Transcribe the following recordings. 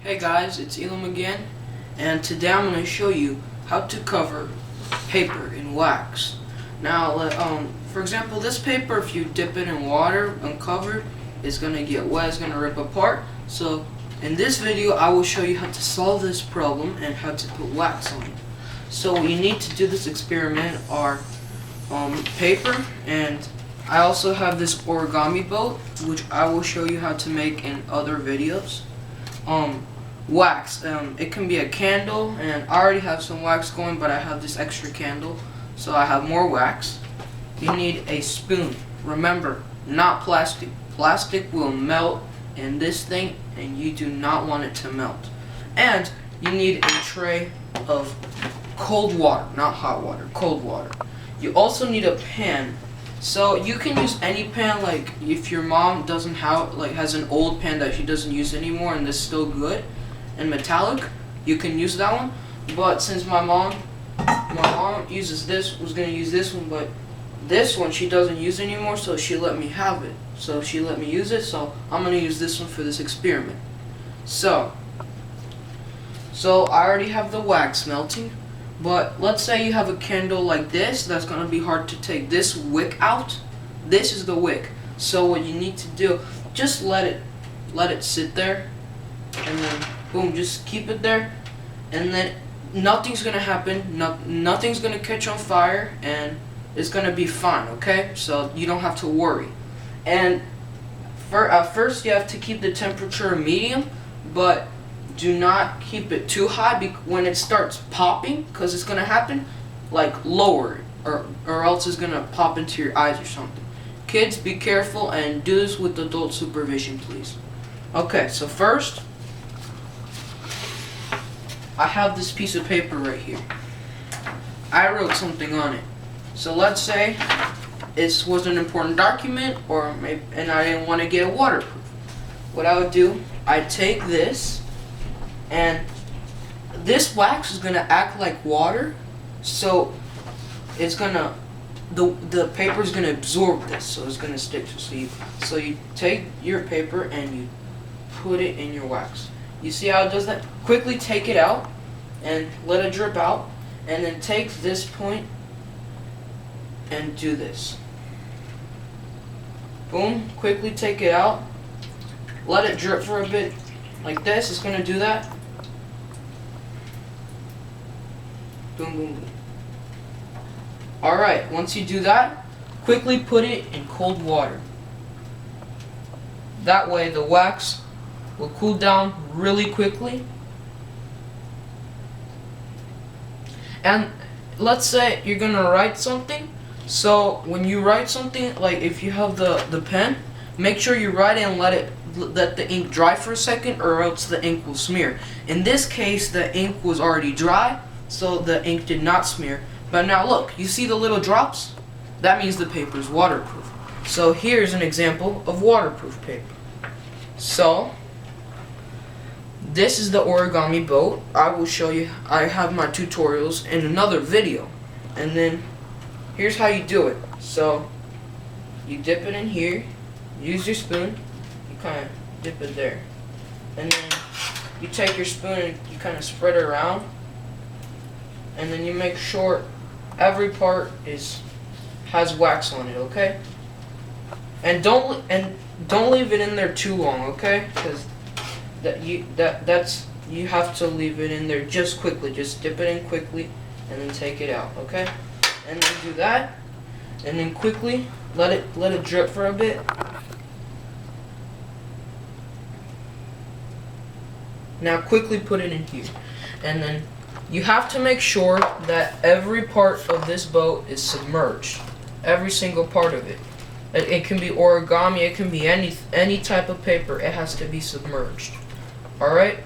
Hey guys, it's Elam again, and today I'm going to show you how to cover paper in wax. Now, for example, this paper, if you dip it in water uncovered, it's going to get wet, it's going to rip apart. So, in this video, I will show you how to solve this problem and how to put wax on it. So, what you need to do this experiment are paper, and I also have this origami boat, which I will show you how to make in other videos. Wax, it can be a candle, and I already have some wax going, but I have this extra candle, so I have more wax. You need a spoon. Remember, not plastic. Plastic will melt in this thing, and you do not want it to melt. And you need a tray of cold water, not hot water, cold water. You also need a pan. So you can use any pan, like if your mom doesn't have, has an old pan that she doesn't use anymore and it's still good and metallic, you can use that one. But since my mom uses this, was gonna use this one, but this one she doesn't use anymore, so she let me have it. So she let me use it, so I'm gonna use this one for this experiment. So I already have the wax melting. But let's say you have a candle like this, that's going to be hard to take this wick out. This is the wick. So what you need to do, just let it sit there, and then boom, just keep it there, and then nothing's going to happen, nothing's going to catch on fire, and it's going to be fine, okay? So you don't have to worry. And first you have to keep the temperature medium, but do not keep it too high when it starts popping, because it's going to happen, lower it, or else it's going to pop into your eyes or something. Kids, be careful and do this with adult supervision, please. Okay, so first, I have this piece of paper right here. I wrote something on it. So let's say it was an important document, and I didn't want to get it waterproof. What I would do, I'd take this, and this wax is gonna act like water, so it's gonna the paper is gonna absorb this, so it's gonna stick to. So you take your paper and you put it in your wax. You see how it does that? Quickly take it out and let it drip out, and then take this point and do this. Boom! Quickly take it out. Let it drip for a bit. Like this, it's gonna do that. Boom, boom, boom. Alright, once you do that, quickly put it in cold water. That way the wax will cool down really quickly. And let's say you're gonna write something. So when you write something, like if you have the pen, make sure you write it and let the ink dry for a second, or else the ink will smear. In this case, the ink was already dry, so the ink did not smear. But now look, you see the little drops? That means the paper is waterproof. So here's an example of waterproof paper. So this is the origami boat. I will show you. I have my tutorials in another video. And then here's how you do it. So you dip it in here, use your spoon, you kind of dip it there, and then you take your spoon and you kind of spread it around, and then you make sure every part has wax on it, okay? And don't leave it in there too long, okay? Because you have to leave it in there just quickly. Just dip it in quickly and then take it out, okay? And then do that, and then quickly let it drip for a bit. Now quickly put it in here, and then you have to make sure that every part of this boat is submerged. Every single part of it. It can be origami, it can be any type of paper. It has to be submerged. Alright?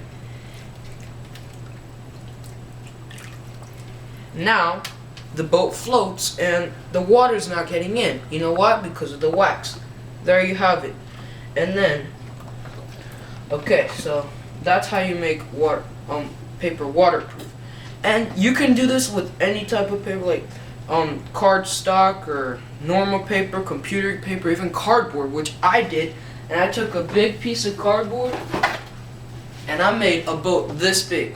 Now, the boat floats and the water's not getting in. You know why? Because of the wax. There you have it. And then, okay, so that's how you make paper waterproof. And you can do this with any type of paper, like cardstock or normal paper, computer paper, even cardboard, which I did. And I took a big piece of cardboard and and I made a boat this big.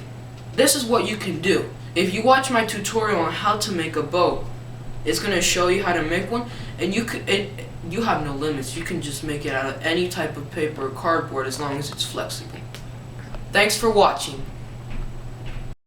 This is what you can do. If you watch my tutorial on how to make a boat, it's going to show you how to make one, and you have no limits. You can just make it out of any type of paper or cardboard as long as it's flexible. Thanks for watching.